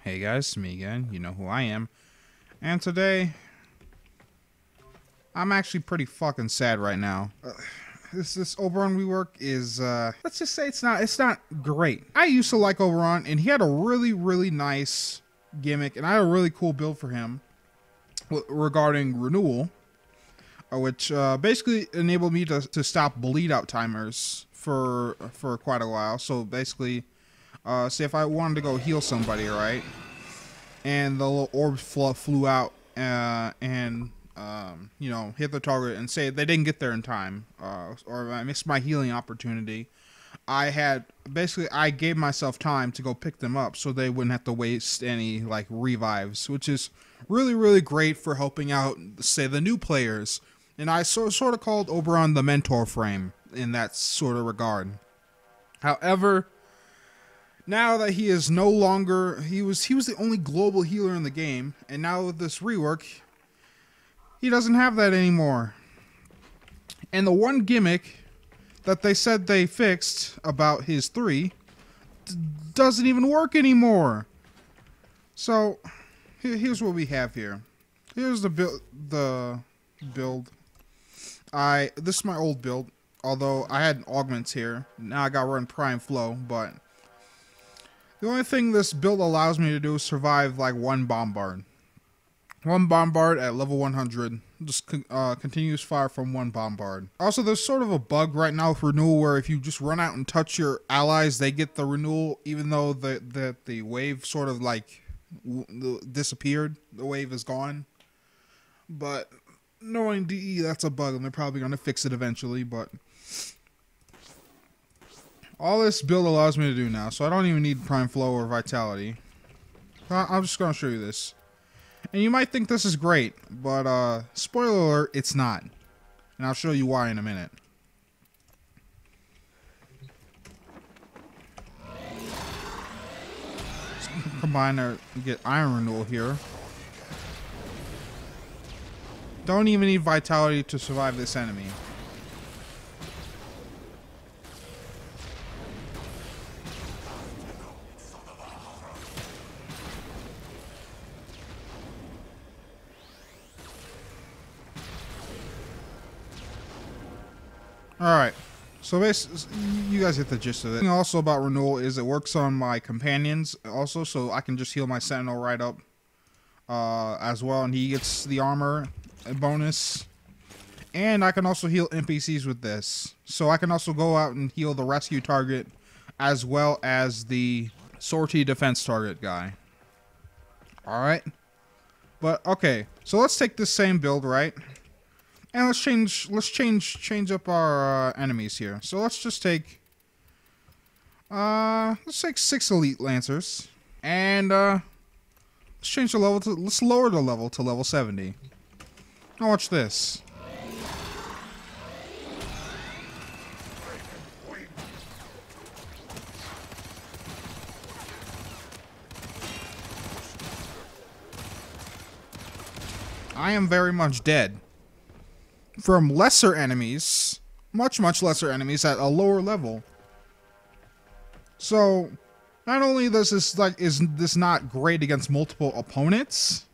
Hey guys, it's me again. You know who I am. And today, I'm actually pretty fucking sad right now. This Oberon rework is, let's just say it's not great. I used to like Oberon, and he had a really nice gimmick, and I had a really cool build for him regarding Renewal, which basically enabled me to stop bleed out timers for quite a while. So basically, say if I wanted to go heal somebody, right, and the little orbs flew out and you know, hit the target, and say they didn't get there in time, or I missed my healing opportunity, I gave myself time to go pick them up so they wouldn't have to waste any like revives, which is really great for helping out, say, the new players. And I sort of called Oberon the mentor frame in that sort of regard. However, now that he is no longer, he was the only global healer in the game, and now with this rework, he doesn't have that anymore. And the one gimmick that they said they fixed about his 3 doesn't even work anymore. So here's what we have here. Here's the build. This is my old build, although I had augments here. Now I got run prime flow, but the only thing this build allows me to do is survive like one bombard. One bombard at level 100, just continuous fire from one bombard. Also, there's sort of a bug right now with Renewal where if you just run out and touch your allies, they get the Renewal, even though the wave sort of like disappeared. The wave is gone. But knowing DE, that's a bug, and they're probably going to fix it eventually. But all this build allows me to do now, so I don't even need Prime Flow or Vitality. I'm just going to show you this. And you might think this is great, but spoiler alert, it's not. And I'll show you why in a minute. Combine or get Iron Renewal here. Don't even need Vitality to survive this enemy. Alright, so basically, you guys get the gist of it. The thing also about Renewal is it works on my companions also, so I can just heal my Sentinel right up as well, and he gets the armor bonus. And I can also heal NPCs with this. So I can also go out and heal the rescue target as well as the sortie defense target guy. Alright. But, okay, so let's take this same build, right? And let's change up our enemies here. So let's just take, let's take 6 elite lancers, and let's change the level to, let's lower the level to level 70. Now watch this. I am very much dead from lesser enemies, much lesser enemies at a lower level. So not only is this not great against multiple opponents,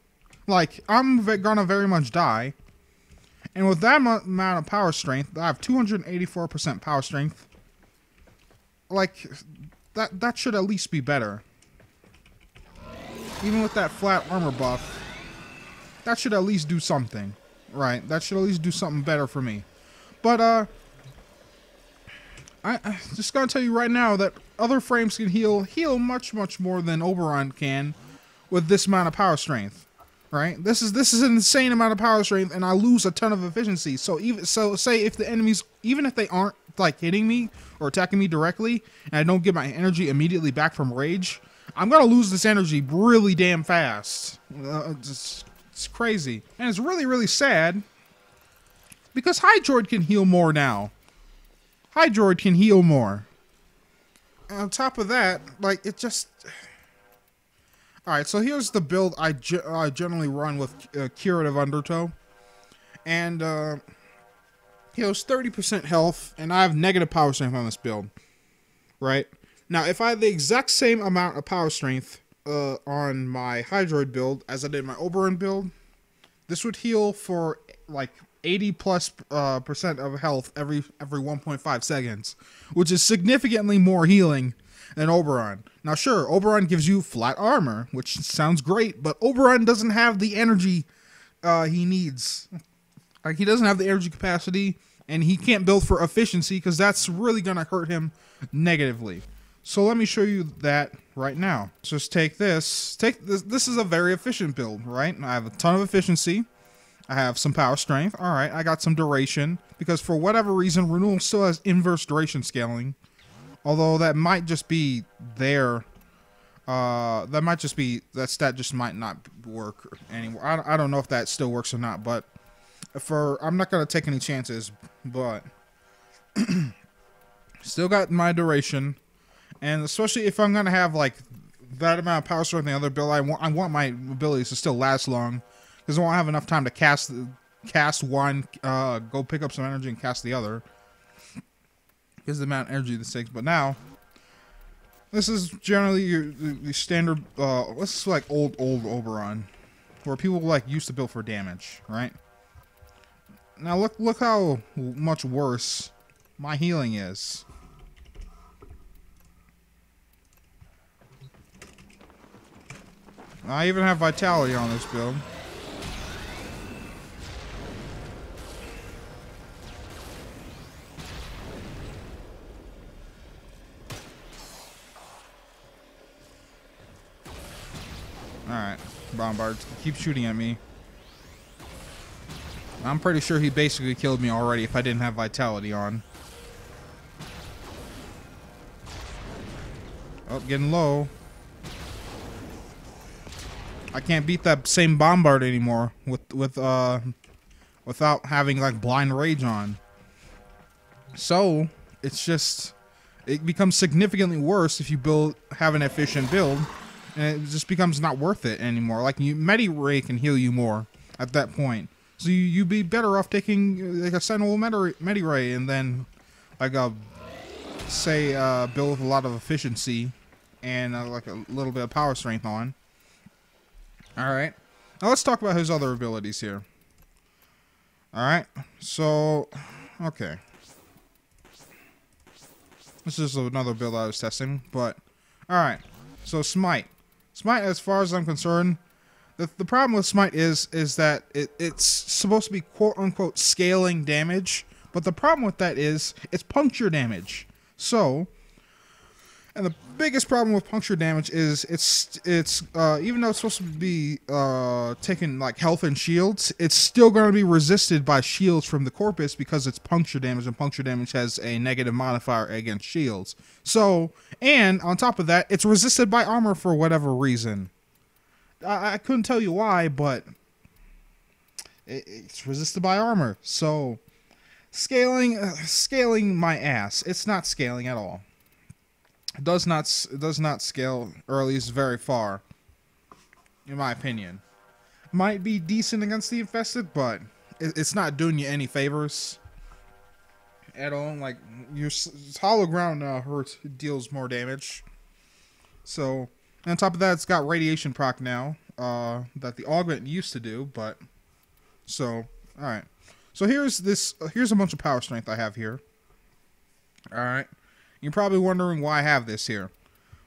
like I'm gonna very much die, and with that amount of power strength, I have 284% power strength. Like that should at least be better. Even with that flat armor buff, that should at least do something. Right, that should at least do something better for me. But, I just gotta tell you right now that other frames can heal much more than Oberon can with this amount of power strength. Right? This is an insane amount of power strength, and I lose a ton of efficiency. So say if the enemies, even if they aren't like hitting me or attacking me directly, and I don't get my energy immediately back from rage, I'm gonna lose this energy really damn fast. It's crazy. And it's really sad because Hydroid can heal more now. Hydroid can heal more. And on top of that, like, it just... Alright, so here's the build I generally run with Curative Undertow. And he has 30% health, and I have negative power strength on this build. Right? Now, if I had the exact same amount of power strength on my Hydroid build as I did my Oberon build, this would heal for like 80+% of health every 1.5 seconds, which is significantly more healing than Oberon. Now, sure, Oberon gives you flat armor, which sounds great, but Oberon doesn't have the energy he needs. Like, he doesn't have the energy capacity, and he can't build for efficiency because that's really gonna hurt him negatively. So let me show you that right now. Just take this. This is a very efficient build, right? I have a ton of efficiency. I have some power strength. All right, I got some duration because for whatever reason, Renewal still has inverse duration scaling. Although that might just be there. That stat just might not work anymore. I don't know if that still works or not, but I'm not gonna take any chances. But still got my duration. And especially if I'm gonna have like that amount of power strength in the other build, I want my abilities to still last long because I won't have enough time to cast one, go pick up some energy and cast the other. Because the amount of energy this takes. But now, this is generally the standard. This is like old Oberon, where people like used to build for damage, right? Now look how much worse my healing is. I even have vitality on this build. Alright, Bombard, keep shooting at me. I'm pretty sure he basically killed me already if I didn't have vitality on. Oh, getting low. I can't beat that same Bombard anymore without having like blind rage on. So it becomes significantly worse if you have an efficient build, and it just becomes not worth it anymore. Like Medi-Ray can heal you more at that point, so you'd be better off taking like a Sentinel Medi-Ray and then like build with a lot of efficiency and like a little bit of power strength on. Alright, now let's talk about his other abilities here. Alright, so, okay. This is another build I was testing, but, alright. So, Smite. Smite, as far as I'm concerned, the problem with Smite is that it's supposed to be quote-unquote scaling damage, but the problem with that is it's puncture damage. So, and the biggest problem with puncture damage is it's even though it's supposed to be taking like health and shields, it's still going to be resisted by shields from the corpus because it's puncture damage, and puncture damage has a negative modifier against shields. So, and on top of that, it's resisted by armor for whatever reason. I couldn't tell you why, but it's resisted by armor. So, scaling my ass. It's not scaling at all. It does not scale, or at least very far, in my opinion. Might be decent against the infested, but it's not doing you any favors at all. Like, your hollow ground deals more damage. So, and on top of that, it's got radiation proc now that the augment used to do. But so, all right. So here's a bunch of power strength I have here. All right. You're probably wondering why I have this here.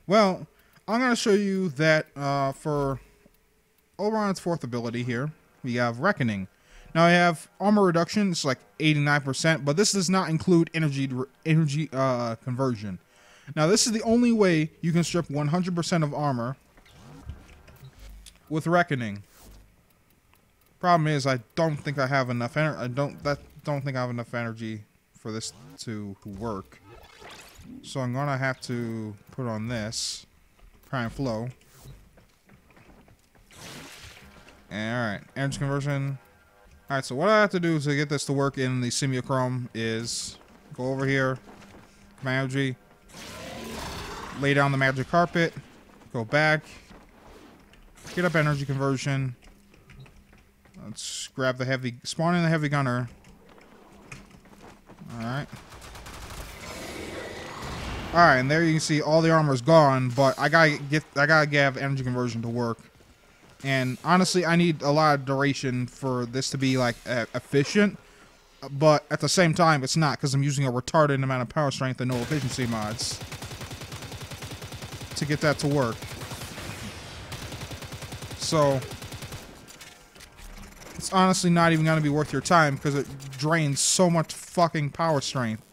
Well, I'm going to show you that for Oberon's fourth ability here, we have Reckoning. Now I have armor reduction, it's like 89%, but this does not include energy conversion. Now this is the only way you can strip 100% of armor with Reckoning. Problem is, I don't think I have enough energy. I don't think I have enough energy for this to work. So I'm gonna have to put on this Prime Flow. And alright, energy conversion. Alright, so what I have to do to get this to work in the Simulacrum is go over here, Command Energy, lay down the magic carpet, go back, get up energy conversion. Let's grab the spawn in the heavy gunner. Alright. All right, and there you can see all the armor's gone, but I gotta have energy conversion to work. And honestly, I need a lot of duration for this to be like efficient. But at the same time, it's not, because I'm using a retarded amount of power strength and no efficiency mods to get that to work. So it's honestly not even going to be worth your time, because it drains so much fucking power strength.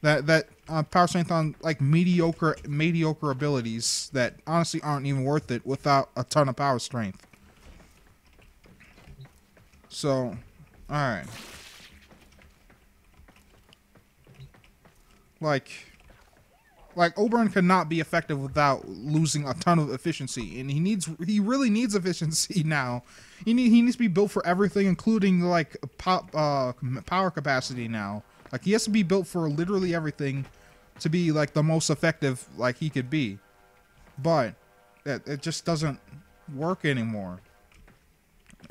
That power strength on like mediocre abilities that honestly aren't even worth it without a ton of power strength. So, all right. Like Oberon cannot be effective without losing a ton of efficiency, and he really needs efficiency now. He needs to be built for everything, including like power capacity now. Like he has to be built for literally everything to be like the most effective like he could be. But it just doesn't work anymore.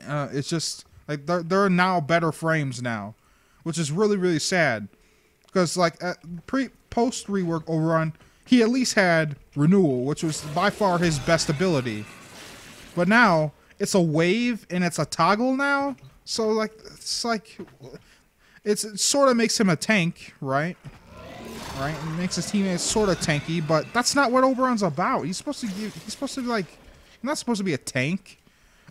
It's just like there are now better frames now, which is really sad. Because like post rework Oberon, he at least had Renewal, which was by far his best ability. But now it's a wave and it's a toggle now. So like it sort of makes him a tank, right? Right? It makes his teammates sort of tanky, but that's not what Oberon's about. He's supposed to be like, he's not supposed to be a tank.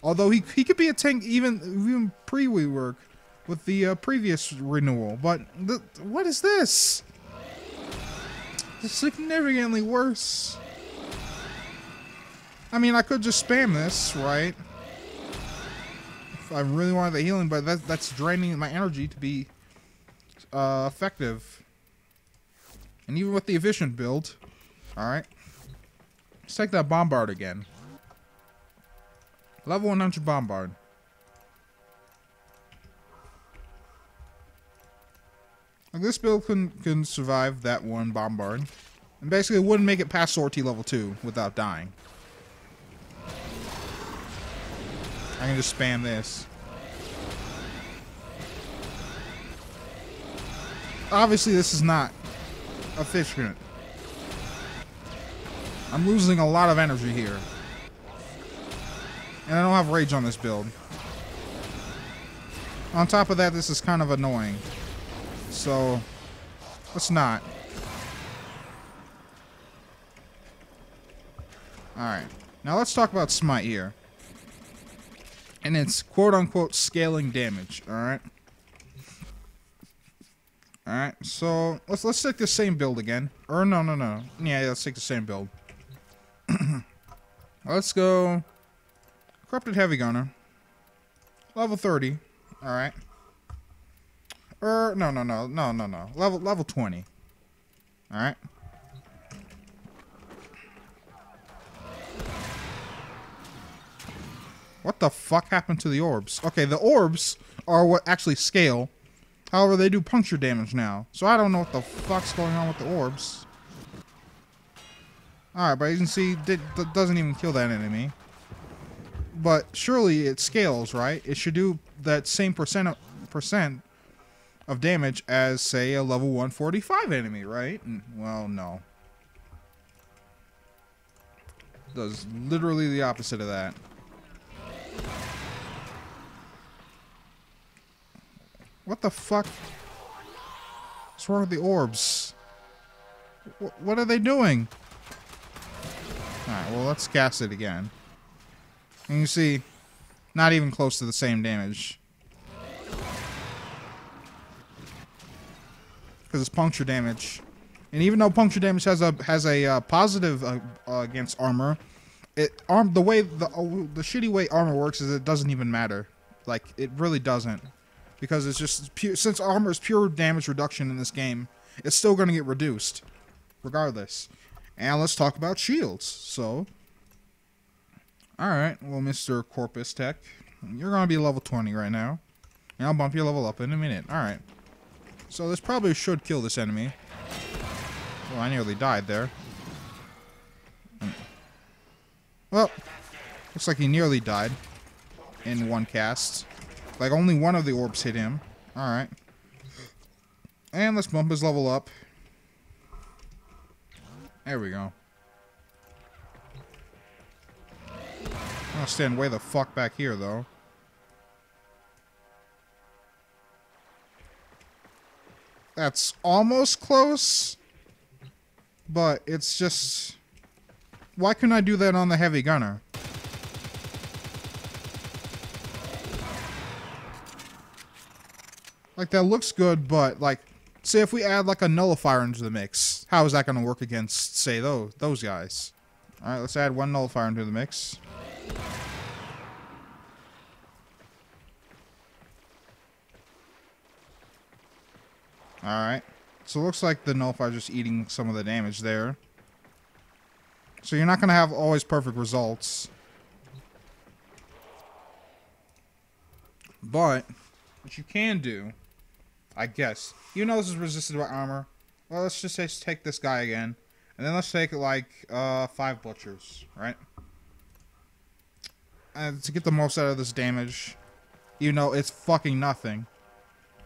Although he could be a tank even pre-rework with the previous Renewal. But what is this? It's significantly worse. I mean, I could just spam this, right? If I really wanted the healing, but that's draining my energy to be effective. And even with the efficient build, alright. Let's take that Bombard again. Level 100 Bombard. Like this build can survive that one Bombard. And basically it wouldn't make it past Sortie level 2 without dying. I can just spam this. Obviously this is not efficient. I'm losing a lot of energy here. And I don't have rage on this build. On top of that, this is kind of annoying. So, let's not. Alright. Now let's talk about Smite here. And it's quote-unquote scaling damage, alright? Alright, so let's take the same build again. Or no. Yeah, let's take the same build. Let's go Corrupted Heavy Gunner. Level 30. Alright. No. Level 20. Alright. What the fuck happened to the orbs? Okay, the orbs are what actually scale. However, they do puncture damage now. So I don't know what the fuck's going on with the orbs. Alright, but you can see that doesn't even kill that enemy. But surely it scales, right? It should do that same percent of damage as, say, a level 145 enemy, right? Well, no. It does literally the opposite of that. What the fuck? What's wrong with the orbs? What are they doing? Alright, well, let's cast it again. And you see, not even close to the same damage. Because it's puncture damage. And even though puncture damage has a positive against armor, the shitty way armor works is it doesn't even matter. Like, it really doesn't. Because it's just pure, since armor is pure damage reduction in this game, it's still going to get reduced, regardless. And let's talk about shields. So, alright, well, Mr. Corpus Tech, you're going to be level 20 right now. And I'll bump your level up in a minute. Alright. So this probably should kill this enemy. Well, I nearly died there. Well, looks like he nearly died in one cast. Like, only one of the orbs hit him. Alright. And let's bump his level up. There we go. I'm gonna stand way the fuck back here, though. That's almost close. But it's just... Why couldn't I do that on the heavy gunner? Like, that looks good, but, like, say if we add, like, a nullifier into the mix, how is that going to work against, say, those guys? Alright, let's add one nullifier into the mix. Alright. So it looks like the nullifier is just eating some of the damage there. So you're not going to have always perfect results. But what you can do, I guess, even though this is resisted by armor, well, let's just say take this guy again. And then let's take, like, 5 butchers, right? And to get the most out of this damage, even though it's fucking nothing,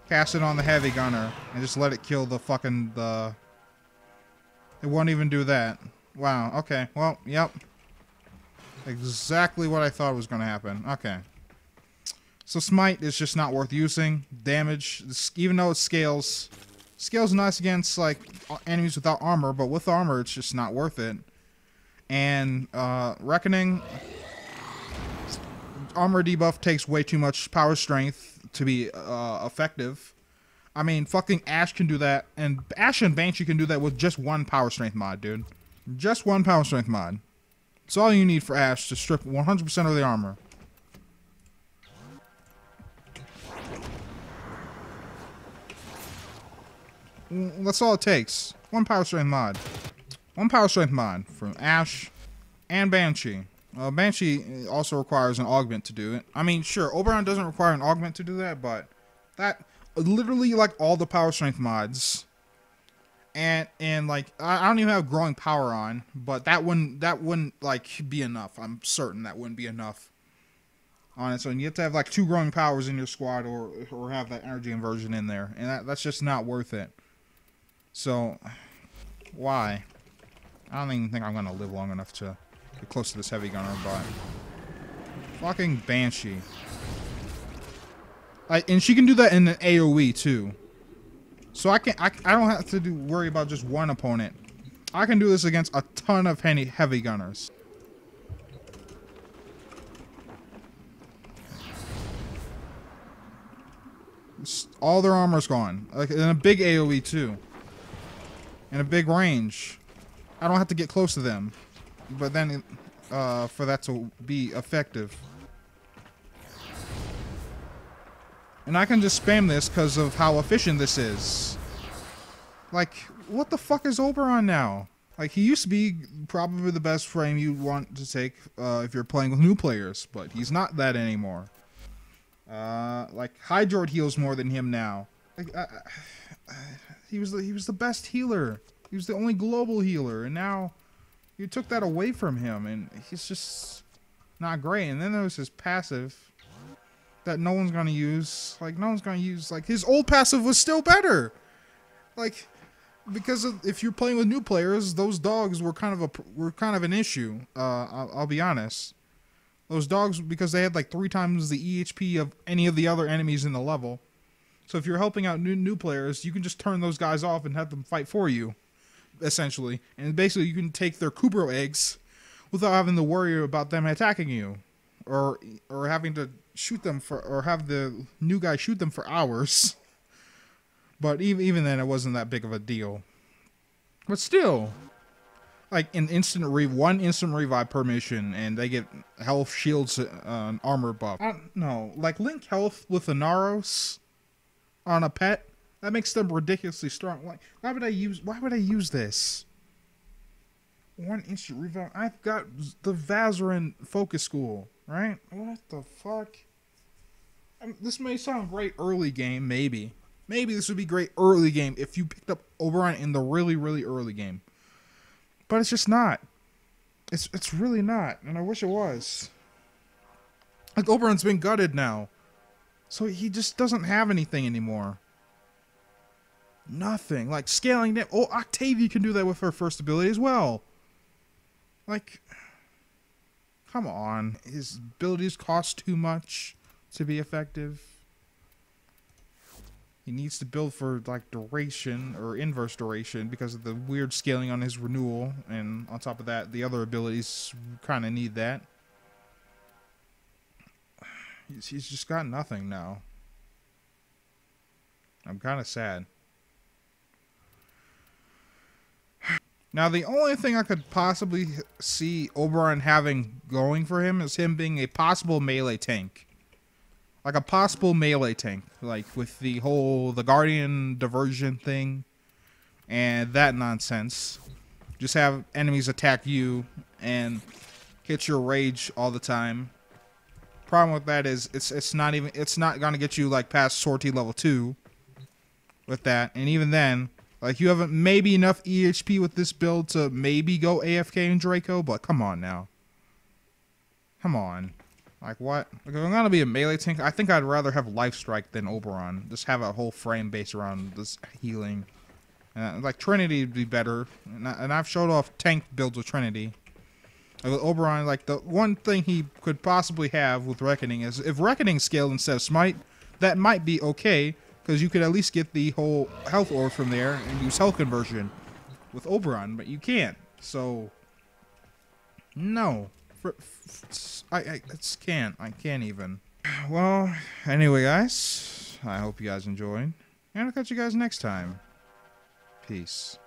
cast it on the heavy gunner and just let it kill the fucking, It won't even do that. Wow, okay, well, yep. Exactly what I thought was going to happen. Okay. So Smite is just not worth using. Damage, even though it scales nice against, like, enemies without armor, but with armor, it's just not worth it. And, Reckoning, armor debuff takes way too much power strength to be, effective. I mean, fucking Ash can do that, and Ash and Banshee can do that with just one power strength mod, dude. Just one power strength mod. It's all you need for Ash to strip 100% of the armor. That's all it takes. One power strength mod. One power strength mod from Ash and Banshee. Banshee also requires an augment to do it. I mean, sure, Oberon doesn't require an augment to do that, but that literally, like, all the power strength mods. And like, I don't even have growing power on, but that wouldn't like be enough. I'm certain that wouldn't be enough on it. So you have to have like 2 growing powers in your squad, or have that energy inversion in there, and that's just not worth it. So why? I don't even think I'm gonna live long enough to get close to this heavy gunner, but fucking Banshee. And she can do that in an AoE too. So I don't have to worry about just one opponent. I can do this against a ton of heavy gunners. All their armor's gone. Like, in a big AoE too. In a big range. I don't have to get close to them. But then, for that to be effective. And I can just spam this because of how efficient this is. Like, what the fuck is Oberon now? Like, he used to be probably the best frame you'd want to take if you're playing with new players, but he's not that anymore. Like, Hydroid heals more than him now. Like, he was the best healer. He was the only global healer, and now you took that away from him, and he's just not great. And then there was his passive that no one's gonna use. Like, no one's gonna use. Like, his old passive was still better. Like, because if you're playing with new players, those dogs were kind of an issue. I'll be honest. Those dogs, because they had like 3 times the EHP of any of the other enemies in the level. So if you're helping out new players, you can just turn those guys off and have them fight for you, essentially. And basically, you can take their Kubro eggs without having to worry about them attacking you, or having to shoot them or have the new guy shoot them for hours. But even then, it wasn't that big of a deal. But still, like, one instant revive per mission, and they get health, shields, and armor buff. I don't know, like, link health with a Naros on a pet, that makes them ridiculously strong. Like, why would I use this? 1 instant revive. I've got the Vazarin Focus School, right? What the fuck? This may sound great early game, maybe. Maybe this would be great early game if you picked up Oberon in the really, really early game. But it's just not. It's really not, and I wish it was. Like, Oberon's been gutted now, so he just doesn't have anything anymore. Nothing. Like, scaling that. Oh, Octavia can do that with her first ability as well. Like, come on. His abilities cost too much to be effective. He needs to build for, like, duration or inverse duration because of the weird scaling on his renewal. And on top of that, the other abilities kind of need that. He's just got nothing now. I'm kind of sad. Now, the only thing I could possibly see Oberon having going for him is him being a possible melee tank. Like a possible melee tank. Like with the whole, the Guardian diversion thing. And that nonsense. Just have enemies attack you and hit your rage all the time. Problem with that is it's not gonna get you like past sortie level 2 with that. And even then, like, you have maybe enough EHP with this build to maybe go AFK in Draco, but come on now. Come on. Like, what? Like, if I'm gonna be a melee tank, I think I'd rather have Life Strike than Oberon. Just have a whole frame based around this healing. Like, Trinity would be better. And I've showed off tank builds with Trinity. Like, with Oberon, like, the one thing he could possibly have with Reckoning is if Reckoning scaled instead of Smite, that might be okay. Because you could at least get the whole health orb from there and use health conversion with Oberon, but you can't. So, no. I just can't. I can't even. Well, anyway, guys. I hope you guys enjoyed. And I'll catch you guys next time. Peace.